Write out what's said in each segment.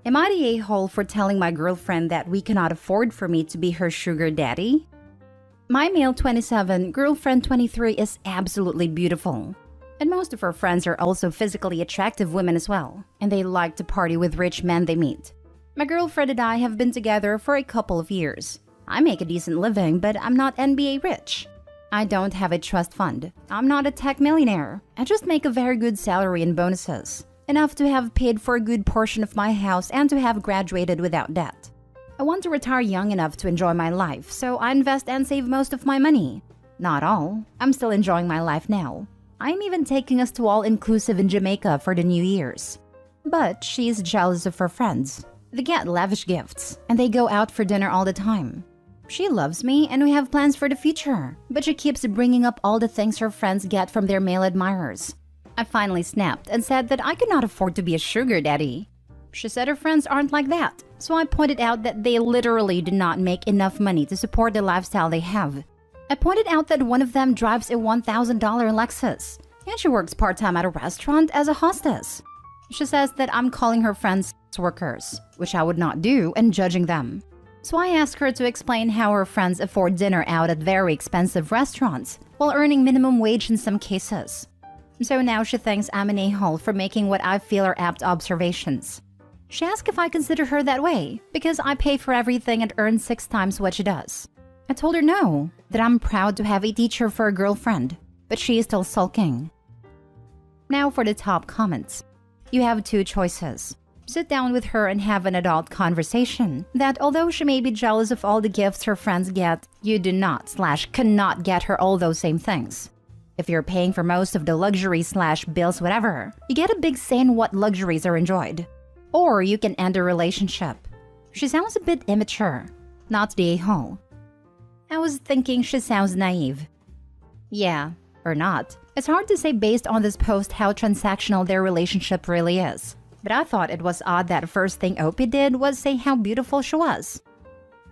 Am I the a-hole for telling my girlfriend that we cannot afford for me to be her sugar daddy? My male 27, girlfriend 23 is absolutely beautiful. And most of her friends are also physically attractive women as well, and they like to party with rich men they meet. My girlfriend and I have been together for a couple of years. I make a decent living, but I'm not NBA rich. I don't have a trust fund. I'm not a tech millionaire. I just make a very good salary and bonuses, enough to have paid for a good portion of my house and to have graduated without debt. I want to retire young enough to enjoy my life, so I invest and save most of my money. Not all. I'm still enjoying my life now. I'm even taking us to all-inclusive in Jamaica for the New Year's. But she's jealous of her friends. They get lavish gifts, and they go out for dinner all the time. She loves me, and we have plans for the future, but she keeps bringing up all the things her friends get from their male admirers. I finally snapped and said that I could not afford to be a sugar daddy. She said her friends aren't like that, so I pointed out that they literally do not make enough money to support the lifestyle they have. I pointed out that one of them drives a $1,000 Lexus, and she works part-time at a restaurant as a hostess. She says that I'm calling her friends sex workers, which I would not do, and judging them. So I asked her to explain how her friends afford dinner out at very expensive restaurants while earning minimum wage in some cases. So now she thinks I'm an a-hole for making what I feel are apt observations. She asked if I consider her that way because I pay for everything and earn 6 times what she does. I told her no, that I'm proud to have a teacher for a girlfriend, but she is still sulking. Now for the top comments. You have 2 choices. Sit down with her and have an adult conversation that although she may be jealous of all the gifts her friends get, you do not/cannot get her all those same things. If you're paying for most of the luxury/bills whatever, you get a big say in what luxuries are enjoyed. Or you can end a relationship. She sounds a bit immature, not the a-hole. I was thinking she sounds naive. Yeah, or not. It's hard to say based on this post how transactional their relationship really is. But I thought it was odd that first thing Opie did was say how beautiful she was.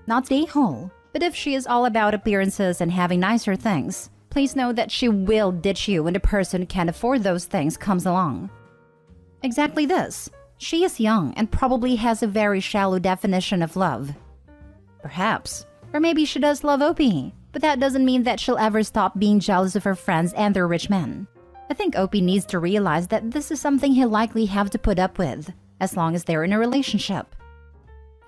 Not the a-hole, but if she is all about appearances and having nicer things, please know that she will ditch you when the person who can afford those things comes along. Exactly this. She is young and probably has a very shallow definition of love. Perhaps. Or maybe she does love Opie, but that doesn't mean that she'll ever stop being jealous of her friends and their rich men. I think Opie needs to realize that this is something he'll likely have to put up with, as long as they're in a relationship.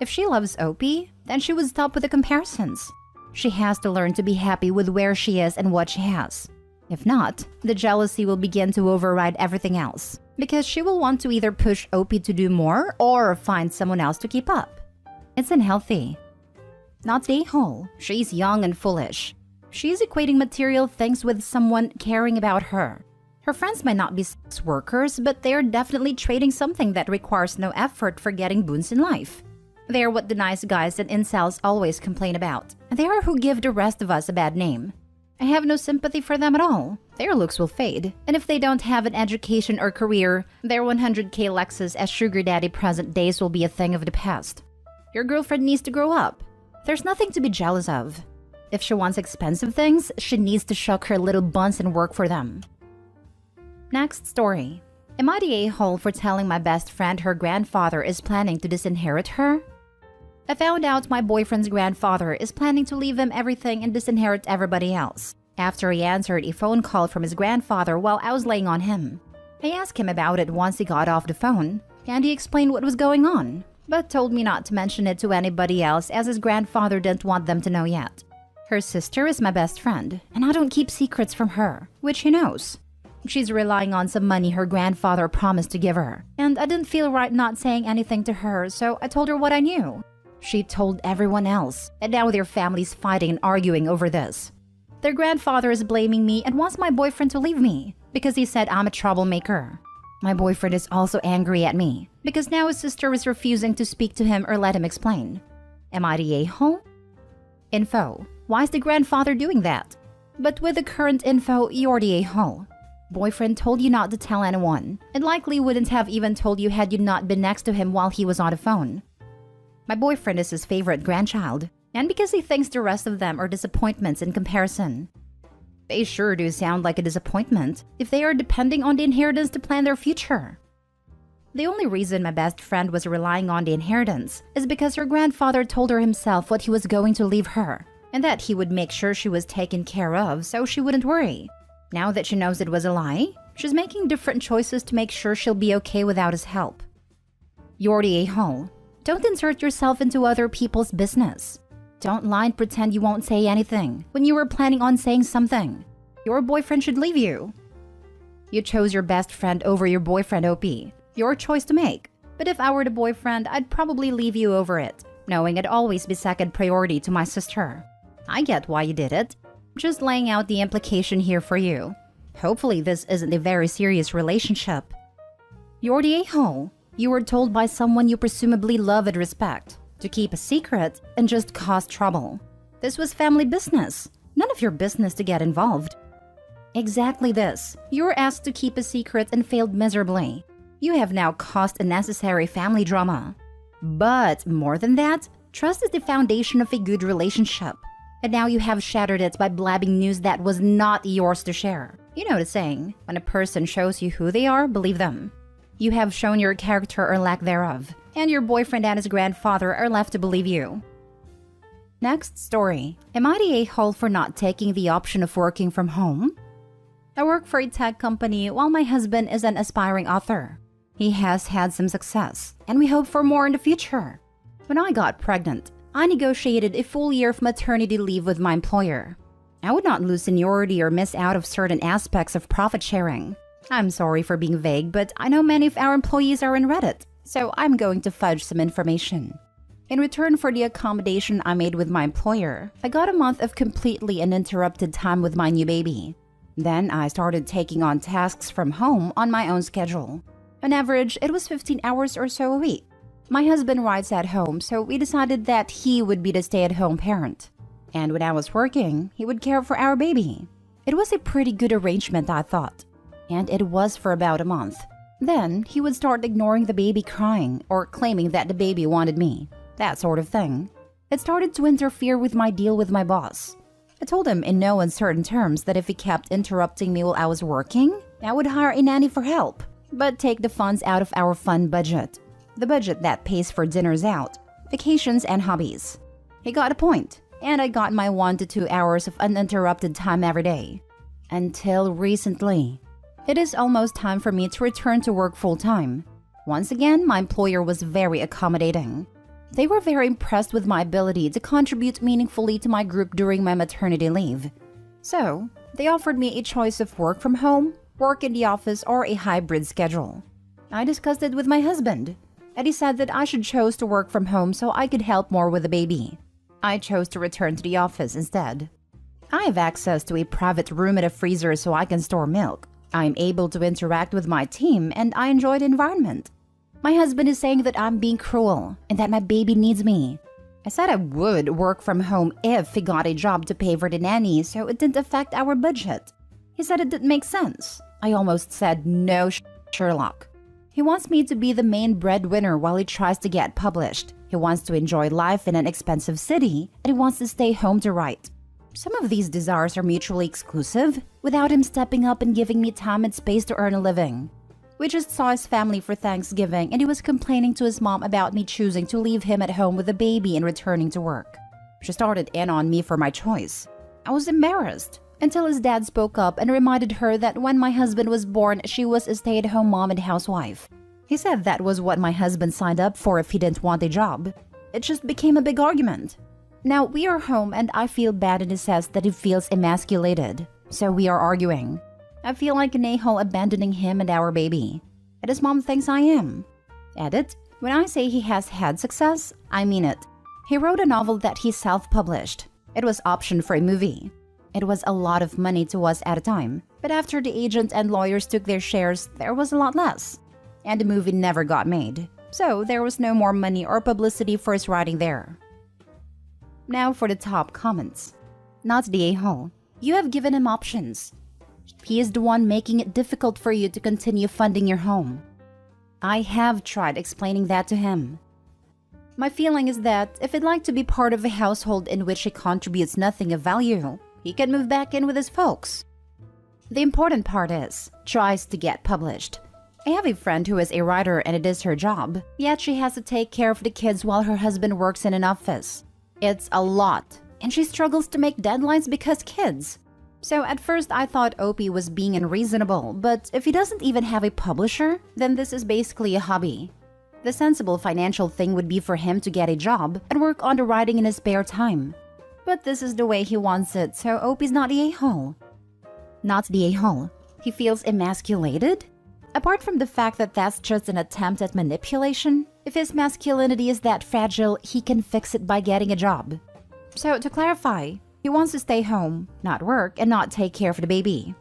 If she loves Opie, then she would stop with the comparisons. She has to learn to be happy with where she is and what she has. If not, the jealousy will begin to override everything else, because she will want to either push Opie to do more or find someone else to keep up. It's unhealthy. Not the a-hole. She's young and foolish. She's equating material things with someone caring about her. Her friends might not be sex workers, but they're definitely trading something that requires no effort for getting boons in life. They're what the nice guys and incels always complain about. They are who give the rest of us a bad name. I have no sympathy for them at all. Their looks will fade, and if they don't have an education or career, their 100K Lexus as sugar daddy present days will be a thing of the past. Your girlfriend needs to grow up. There's nothing to be jealous of. If she wants expensive things, she needs to shuck her little buns and work for them. Next story. Am I the a-hole for telling my best friend her grandfather is planning to disinherit her? I found out my boyfriend's grandfather is planning to leave him everything and disinherit everybody else, after he answered a phone call from his grandfather while I was laying on him. I asked him about it once he got off the phone, and he explained what was going on, but told me not to mention it to anybody else as his grandfather didn't want them to know yet. Her sister is my best friend, and I don't keep secrets from her, which he knows. She's relying on some money her grandfather promised to give her, and I didn't feel right not saying anything to her, so I told her what I knew. She told everyone else, and now their family's fighting and arguing over this. Their grandfather is blaming me and wants my boyfriend to leave me, because he said I'm a troublemaker. My boyfriend is also angry at me, because now his sister is refusing to speak to him or let him explain. Am I the a-hole? Info. Why is the grandfather doing that? But with the current info, you're the a-hole. Boyfriend told you not to tell anyone, and likely wouldn't have even told you had you not been next to him while he was on the phone. My boyfriend is his favorite grandchild, and because he thinks the rest of them are disappointments in comparison. They sure do sound like a disappointment if they are depending on the inheritance to plan their future. The only reason my best friend was relying on the inheritance is because her grandfather told her himself what he was going to leave her, and that he would make sure she was taken care of so she wouldn't worry. Now that she knows it was a lie, she's making different choices to make sure she'll be okay without his help. You're the a-hole. Don't insert yourself into other people's business. Don't lie and pretend you won't say anything when you were planning on saying something. Your boyfriend should leave you. You chose your best friend over your boyfriend, OP. Your choice to make. But if I were the boyfriend, I'd probably leave you over it, knowing I'd always be second priority to my sister. I get why you did it. Just laying out the implication here for you. Hopefully this isn't a very serious relationship. You're the a-hole. You were told by someone you presumably love and respect to keep a secret and just cause trouble. This was family business. None of your business to get involved. Exactly this. You were asked to keep a secret and failed miserably. You have now caused unnecessary family drama. But more than that, trust is the foundation of a good relationship. And now you have shattered it by blabbing news that was not yours to share. You know the saying, when a person shows you who they are, believe them. You have shown your character or lack thereof, and your boyfriend and his grandfather are left to believe you. Next story. Am I the a-hole for not taking the option of working from home? I work for a tech company while my husband is an aspiring author. He has had some success, and we hope for more in the future. When I got pregnant, I negotiated a full year of maternity leave with my employer. I would not lose seniority or miss out of certain aspects of profit sharing. I'm sorry for being vague, but I know many of our employees are in Reddit, so I'm going to fudge some information. In return for the accommodation I made with my employer, I got a month of completely uninterrupted time with my new baby. Then I started taking on tasks from home on my own schedule. On average, it was 15 hours or so a week. My husband writes at home, so we decided that he would be the stay-at-home parent. And when I was working, he would care for our baby. It was a pretty good arrangement, I thought. And it was for about a month. Then he would start ignoring the baby crying or claiming that the baby wanted me. That sort of thing. It started to interfere with my deal with my boss. I told him in no uncertain terms that if he kept interrupting me while I was working, I would hire a nanny for help, but take the funds out of our fun budget. The budget that pays for dinners out, vacations, and hobbies. He got a point, and I got my 1 to 2 hours of uninterrupted time every day. Until recently. It is almost time for me to return to work full-time. Once again, my employer was very accommodating. They were very impressed with my ability to contribute meaningfully to my group during my maternity leave. So, they offered me a choice of work from home, work in the office, or a hybrid schedule. I discussed it with my husband, and he said that I should choose to work from home so I could help more with the baby. I chose to return to the office instead. I have access to a private room and a freezer so I can store milk. I am able to interact with my team, and I enjoy the environment. My husband is saying that I'm being cruel and that my baby needs me. I said I would work from home if he got a job to pay for the nanny so it didn't affect our budget. He said it didn't make sense. I almost said no, Sherlock. He wants me to be the main breadwinner while he tries to get published. He wants to enjoy life in an expensive city, and he wants to stay home to write. Some of these desires are mutually exclusive, without him stepping up and giving me time and space to earn a living. We just saw his family for Thanksgiving, and he was complaining to his mom about me choosing to leave him at home with a baby and returning to work. She started in on me for my choice. I was embarrassed, until his dad spoke up and reminded her that when my husband was born, she was a stay-at-home mom and housewife. He said that was what my husband signed up for if he didn't want a job. It just became a big argument. Now we are home and I feel bad, and he says that he feels emasculated. So we are arguing. I feel like an a-hole abandoning him and our baby. And his mom thinks I am. Edit. When I say he has had success, I mean it. He wrote a novel that he self-published. It was optioned for a movie. It was a lot of money to us at a time. But after the agent and lawyers took their shares, there was a lot less. And the movie never got made. So there was no more money or publicity for his writing there. Now for the top comments. Not the a-hole. You have given him options. He is the one making it difficult for you to continue funding your home. I have tried explaining that to him. My feeling is that if he'd like to be part of a household in which he contributes nothing of value, he can move back in with his folks. The important part is, tries to get published. I have a friend who is a writer and it is her job, yet she has to take care of the kids while her husband works in an office. It's a lot, and she struggles to make deadlines because kids. So at first I thought Opie was being unreasonable, but if he doesn't even have a publisher, then this is basically a hobby. The sensible financial thing would be for him to get a job and work on the writing in his spare time. But this is the way he wants it, so Opie's not the a-hole. Not the a-hole. He feels emasculated? Apart from the fact that that's just an attempt at manipulation, if his masculinity is that fragile, he can fix it by getting a job. So to clarify, he wants to stay home, not work, and not take care of the baby.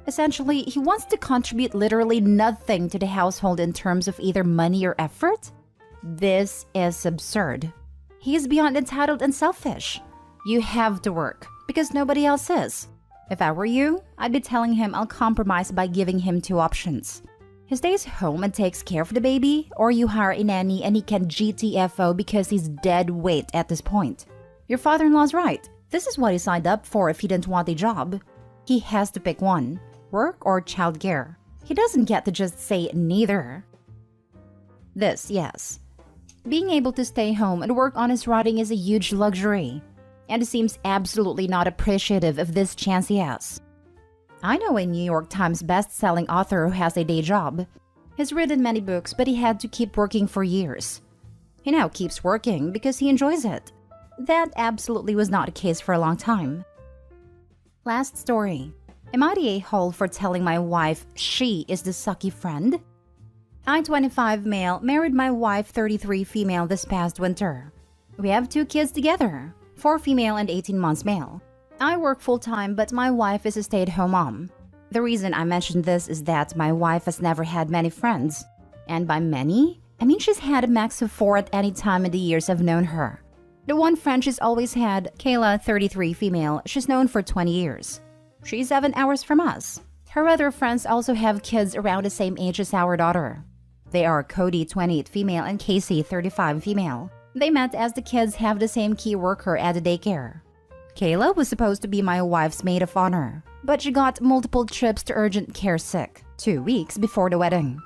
Essentially, he wants to contribute literally nothing to the household in terms of either money or effort. This is absurd. He is beyond entitled and selfish. You have to work, because nobody else is. If I were you, I'd be telling him I'll compromise by giving him two options. He stays home and takes care of the baby, or you hire a nanny and he can GTFO because he's dead weight at this point. Your father-in-law's right. This is what he signed up for if he didn't want a job. He has to pick one, work or childcare. He doesn't get to just say neither. This, yes. Being able to stay home and work on his writing is a huge luxury, and he seems absolutely not appreciative of this chance he has. I know a New York Times best-selling author who has a day job. He's written many books, but he had to keep working for years. He now keeps working because he enjoys it. That absolutely was not the case for a long time. Last story. Am I the a-hole for telling my wife she is the sucky friend? I, 25 male, married my wife, 33 female, this past winter. We have 2 kids together, 4 female and 18 months male. I work full-time, but my wife is a stay-at-home mom. The reason I mention this is that my wife has never had many friends. And by many, I mean she's had a max of 4 at any time in the years I've known her. The one friend she's always had, Kayla, 33 female, she's known for 20 years. She's 7 hours from us. Her other friends also have kids around the same age as our daughter. They are Cody, 28 female, and Casey, 35 female. They met as the kids have the same key worker at the daycare. Kayla was supposed to be my wife's maid of honor, but she got multiple trips to urgent care sick 2 weeks before the wedding.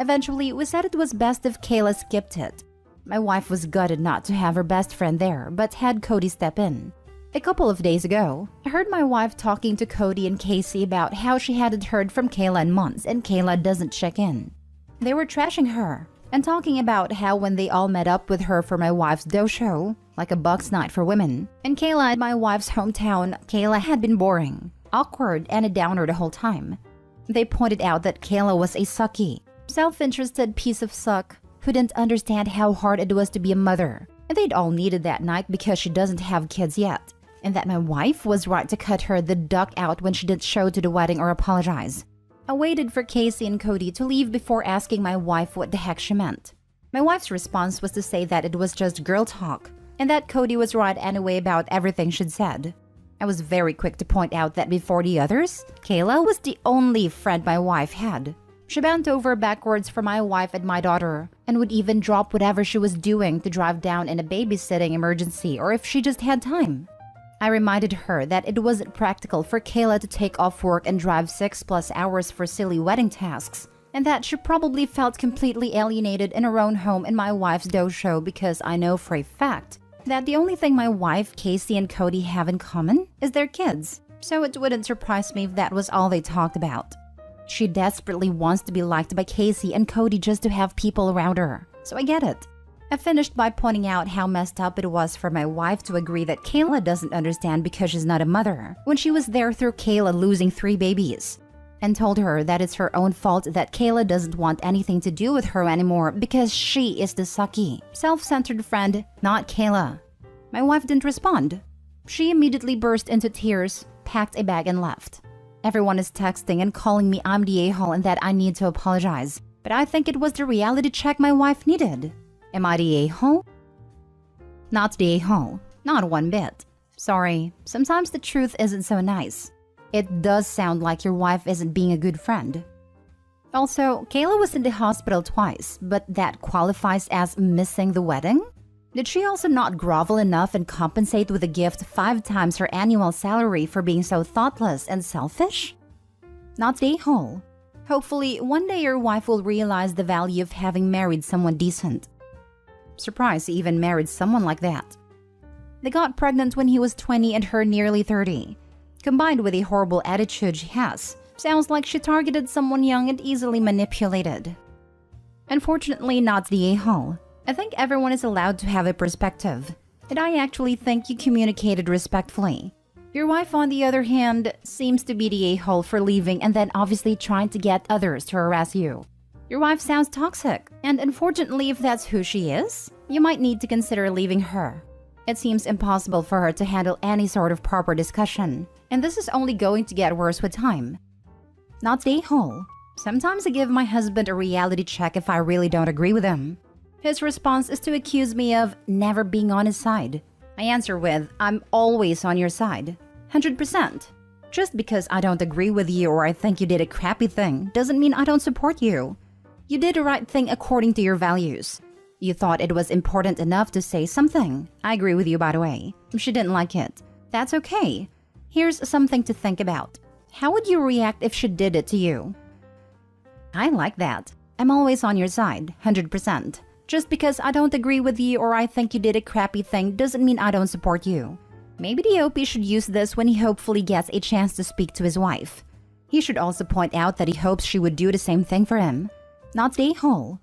Eventually, we said it was best if Kayla skipped it. My wife was gutted not to have her best friend there, but had Cody step in. A couple of days ago, I heard my wife talking to Cody and Casey about how she hadn't heard from Kayla in months and Kayla doesn't check in. They were trashing her and talking about how when they all met up with her for my wife's dough show, like a Bucks night for women, and Kayla at my wife's hometown, Kayla had been boring, awkward, and a downer the whole time. They pointed out that Kayla was a sucky, self-interested piece of suck who didn't understand how hard it was to be a mother, and they'd all needed that night because she doesn't have kids yet, and that my wife was right to cut her the duck out when she didn't show to the wedding or apologize. I waited for Casey and Cody to leave before asking my wife what the heck she meant. My wife's response was to say that it was just girl talk, and that Cody was right anyway about everything she'd said. I was very quick to point out that before the others, Kayla was the only friend my wife had. She bent over backwards for my wife and my daughter, and would even drop whatever she was doing to drive down in a babysitting emergency or if she just had time. I reminded her that it wasn't practical for Kayla to take off work and drive 6+ hours for silly wedding tasks, and that she probably felt completely alienated in her own home in my wife's dough show because I know for a fact that the only thing my wife, Casey, and Cody have in common is their kids, so it wouldn't surprise me if that was all they talked about. She desperately wants to be liked by Casey and Cody just to have people around her, so I get it. I finished by pointing out how messed up it was for my wife to agree that Kayla doesn't understand because she's not a mother, when she was there through Kayla losing 3 babies, and told her that it's her own fault that Kayla doesn't want anything to do with her anymore because she is the sucky, self-centered friend, not Kayla. My wife didn't respond. She immediately burst into tears, packed a bag and left. Everyone is texting and calling me I'm the a-hole and that I need to apologize, but I think it was the reality check my wife needed. Am I the a-hole? Not the a-hole. Not one bit. Sorry, sometimes the truth isn't so nice. It does sound like your wife isn't being a good friend. Also, Kayla was in the hospital twice, but that qualifies as missing the wedding? Did she also not grovel enough and compensate with a gift 5 times her annual salary for being so thoughtless and selfish? Not the a-hole. Hopefully, one day your wife will realize the value of having married someone decent. Surprised he even married someone like that. They got pregnant when he was 20 and her nearly 30. Combined with a horrible attitude she has, sounds like she targeted someone young and easily manipulated. Unfortunately, not the a-hole. I think everyone is allowed to have a perspective, and I actually think you communicated respectfully. Your wife, on the other hand, seems to be the a-hole for leaving and then obviously trying to get others to harass you. Your wife sounds toxic, and unfortunately, if that's who she is, you might need to consider leaving her. It seems impossible for her to handle any sort of proper discussion, and this is only going to get worse with time. Not the a-hole. Sometimes I give my husband a reality check if I really don't agree with him. His response is to accuse me of never being on his side. I answer with, I'm always on your side. 100%. Just because I don't agree with you or I think you did a crappy thing doesn't mean I don't support you. You did the right thing according to your values. You thought it was important enough to say something. I agree with you, by the way. She didn't like it. That's okay. Here's something to think about. How would you react if she did it to you? I like that. I'm always on your side, 100%. Just because I don't agree with you or I think you did a crappy thing doesn't mean I don't support you. Maybe the OP should use this when he hopefully gets a chance to speak to his wife. He should also point out that he hopes she would do the same thing for him. Not the a-hole.